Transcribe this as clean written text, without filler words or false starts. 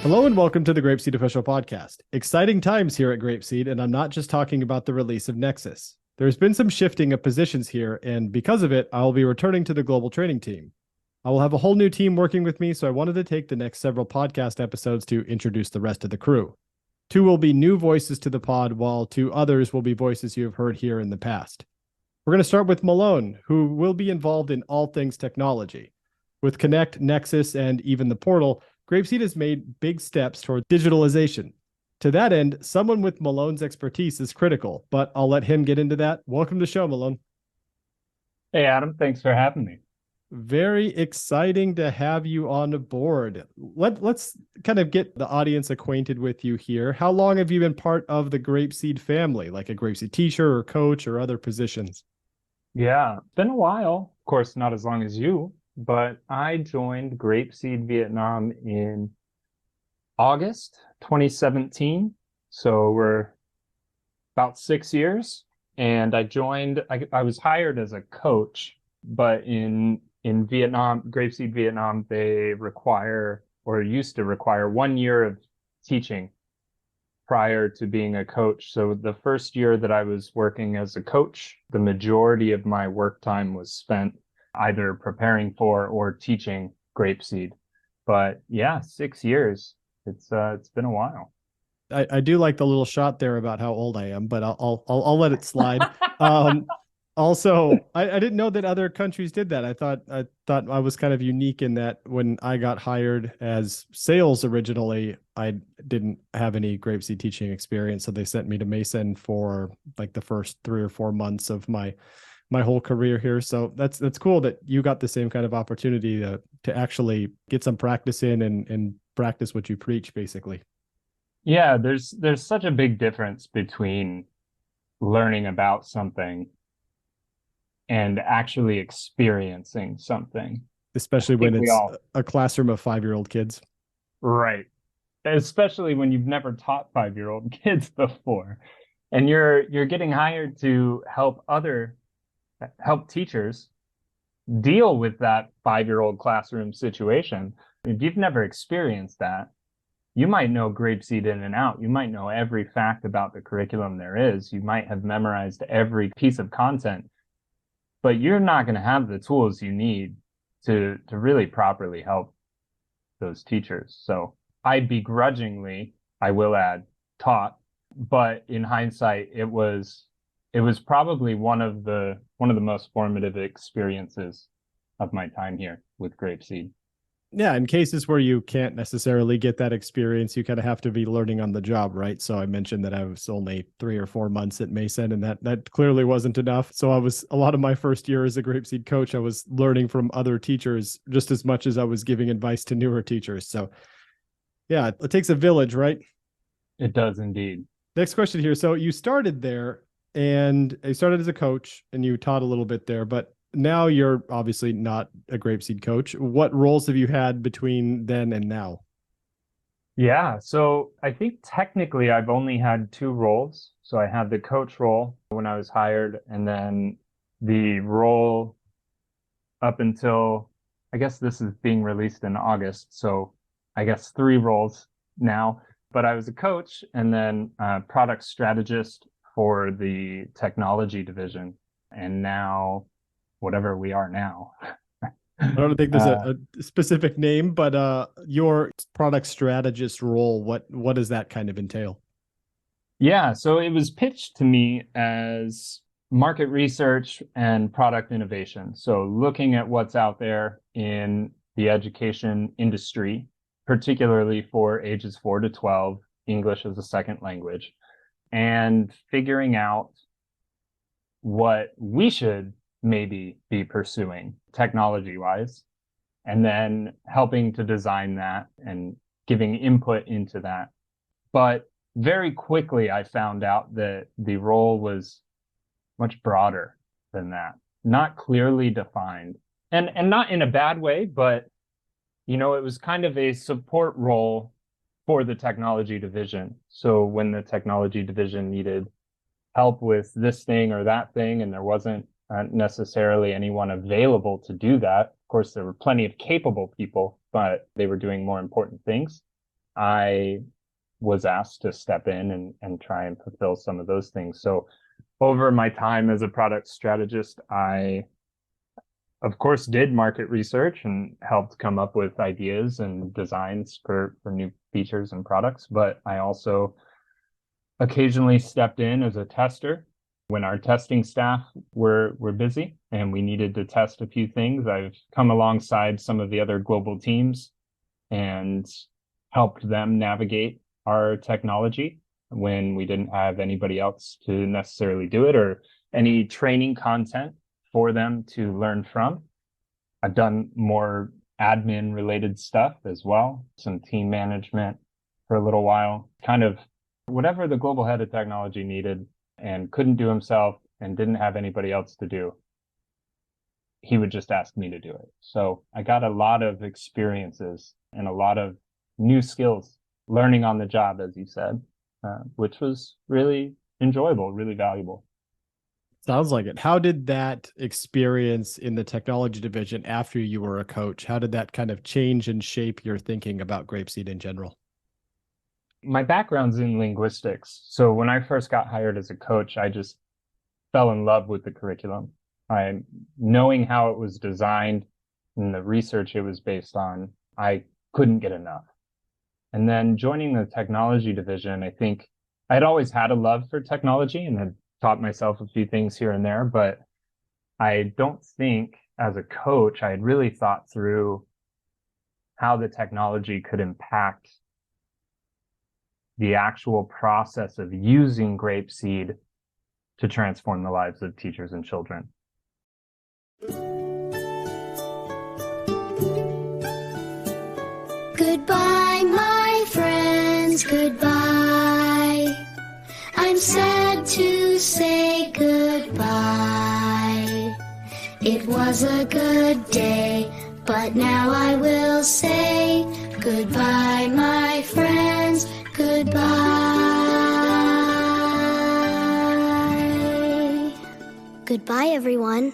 Hello and welcome to the GrapeSEED Official Podcast. Exciting times here at GrapeSEED, and I'm not just talking about the release of Nexus. There's been some shifting of positions here, and because of it, I'll be returning to the global training team. I will have a whole new team working with me, so I wanted to take the next several podcast episodes to introduce the rest of the crew. 2 will be new voices to the pod, while 2 others will be voices you have heard here in the past. We're going to start with Malone, who will be involved in all things technology. With Connect, Nexus, and even the portal, GrapeSEED has made big steps toward digitalization. To that end, someone with Malone's expertise is critical, but I'll let him get into that. Welcome to the show, Malone. Hey, Adam, thanks for having me. Very exciting to have you on board. Let's kind of get the audience acquainted with you here. How long have you been part of the GrapeSEED family, like a GrapeSEED teacher or coach or other positions? Yeah, it's been a while. Of course, not as long as you, but I joined GrapeSEED Vietnam in August 2017. So we're about 6 years. And I was hired as a coach, but in Vietnam, GrapeSEED Vietnam, they require or used to require 1 year of teaching prior to being a coach. So the first year that I was working as a coach, the majority of my work time was spent either preparing for or teaching GrapeSEED. But yeah, 6 years. It's been a while. I do like the little shot there about how old I am, but I'll let it slide. Um, Also, I didn't know that other countries did that. I thought I was kind of unique in that when I got hired as sales originally, I didn't have any GrapeSEED teaching experience, so they sent me to Mason for like the first 3 or 4 months of my whole career here. So that's cool that you got the same kind of opportunity to actually get some practice in and practice what you preach, basically. Yeah, there's such a big difference between learning about something and actually experiencing something. I Especially when think we it's all, a classroom of 5-year-old kids. right. Especially when you've never taught 5-year-old kids before. And you're getting hired to help teachers deal with that 5-year-old classroom situation. If you've never experienced that, you might know GrapeSEED in and out. You might know every fact about the curriculum there is. You might have memorized every piece of content, but you're not going to have the tools you need to really properly help those teachers. So I begrudgingly, I will add, taught, but in hindsight, it was probably one of the most formative experiences of my time here with GrapeSEED. Yeah, in cases where you can't necessarily get that experience, you kind of have to be learning on the job, right? So I mentioned that I was only 3 or 4 months at Mason, and that clearly wasn't enough. So I was a lot of my first year as a GrapeSEED coach, I was learning from other teachers just as much as I was giving advice to newer teachers. So yeah, it takes a village, right? It does indeed. Next question here. So you started there and you started as a coach and you taught a little bit there, but now you're obviously not a GrapeSEED coach. What roles have you had between then and now? Yeah, so I think technically I've only had 2 roles. So I had the coach role when I was hired, and then the role up until, I guess this is being released in August. So I guess 3 roles now. But I was a coach and then a product strategist for the technology division. And now, whatever we are now. I don't think there's Uh, a specific name, but your product strategist role, what does that kind of entail? Yeah, so it was pitched to me as market research and product innovation. So looking at what's out there in the education industry, particularly for ages 4 to 12, English as a second language, and figuring out what we should maybe be pursuing technology wise, and then helping to design that and giving input into that. But very quickly, I found out that the role was much broader than that, not clearly defined, and not in a bad way, but it was kind of a support role for the technology division. So when the technology division needed help with this thing or that thing, and there wasn't necessarily anyone available to do that. Of course, there were plenty of capable people, but they were doing more important things. I was asked to step in and try and fulfill some of those things. So over my time as a product strategist, I, of course, did market research and helped come up with ideas and designs for new features and products. But I also occasionally stepped in as a tester when our testing staff were busy and we needed to test a few things. I've come alongside some of the other global teams and helped them navigate our technology when we didn't have anybody else to necessarily do it or any training content for them to learn from. I've done more admin related stuff as well, some team management for a little while, kind of whatever the global head of technology needed and couldn't do himself and didn't have anybody else to do, he would just ask me to do it. So I got a lot of experiences and a lot of new skills, learning on the job, as you said, which was really enjoyable, really valuable. Sounds like it. How did that experience in the technology division after you were a coach, how did that kind of change and shape your thinking about GrapeSEED in general? My background's in linguistics. So when I first got hired as a coach, I just fell in love with the curriculum. Knowing how it was designed and the research it was based on, I couldn't get enough. And then joining the technology division, I think I'd always had a love for technology and had taught myself a few things here and there, but I don't think as a coach, I had really thought through how the technology could impact the actual process of using GrapeSEED to transform the lives of teachers and children. Goodbye, my friends, goodbye. I'm sad to say goodbye. It was a good day, but now I will say goodbye, my friends, goodbye. Goodbye, everyone.